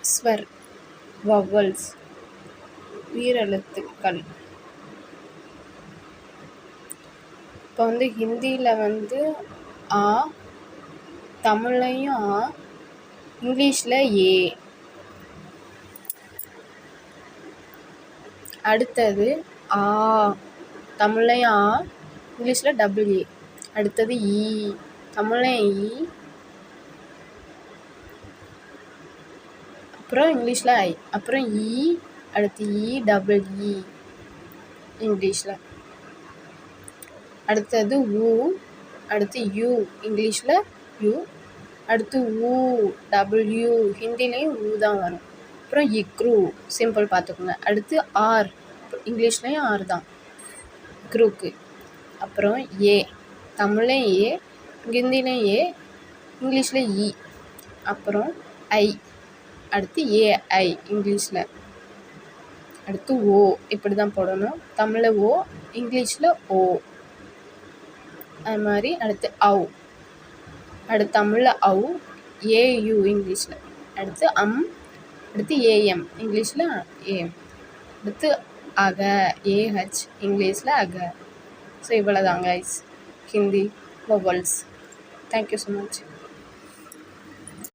ஸ்வர் vowels உயிரெழுத்துக்கள். இப்போ ஹிந்தியில் ஆ, தமிழ்லையும் ஆ, இங்கிலீஷில் ஏ. அடுத்தது ஆ, தமிழ்லையும் ஆ, இங்கிலீஷில் டபுள் ஏ. அடுத்தது ஈ, தமிழ்லையும் ஈ, அப்புறம் இங்கிலீஷில் ஐ. அப்புறம் ஈ, அடுத்து ஈ டபுள் இ இங்கிலீஷில். அடுத்தது ஊ, அடுத்து யூ, இங்கிலீஷில் யூ. அடுத்து ஊ டபுள்யூ, ஹிந்திலையும் ஊ தான் வரும். அப்புறம் இக்ரூ, சிம்பிள் பார்த்துக்கோங்க. அடுத்து ஆர், இங்கிலீஷ்லேயும் ஆர் தான் இக்ரூக்கு. அப்புறம் ஏ, தமிழ்லையும் ஏ, ஹிந்திலையும் ஏ, இங்கிலீஷில் இ. அப்புறம் ஐ, அடுத்து ஏஐ இங்கிலீஷில். அடுத்து ஓ, இப்படி தான் போடணும். தமிழில் ஓ, இங்கிலீஷில் ஓ. அது மாதிரி அடுத்து ஔ, அடுத்து தமிழில் ஔ, ஏயு இங்கிலீஷில். அடுத்து அடுத்து ஏஎம், இங்கிலீஷில் ஏஎம். அடுத்து அக, ஏஹெச், இங்கிலீஷில் அக. ஸோ இவ்வளோ தான் guys Hindi vowels. Thank you so much.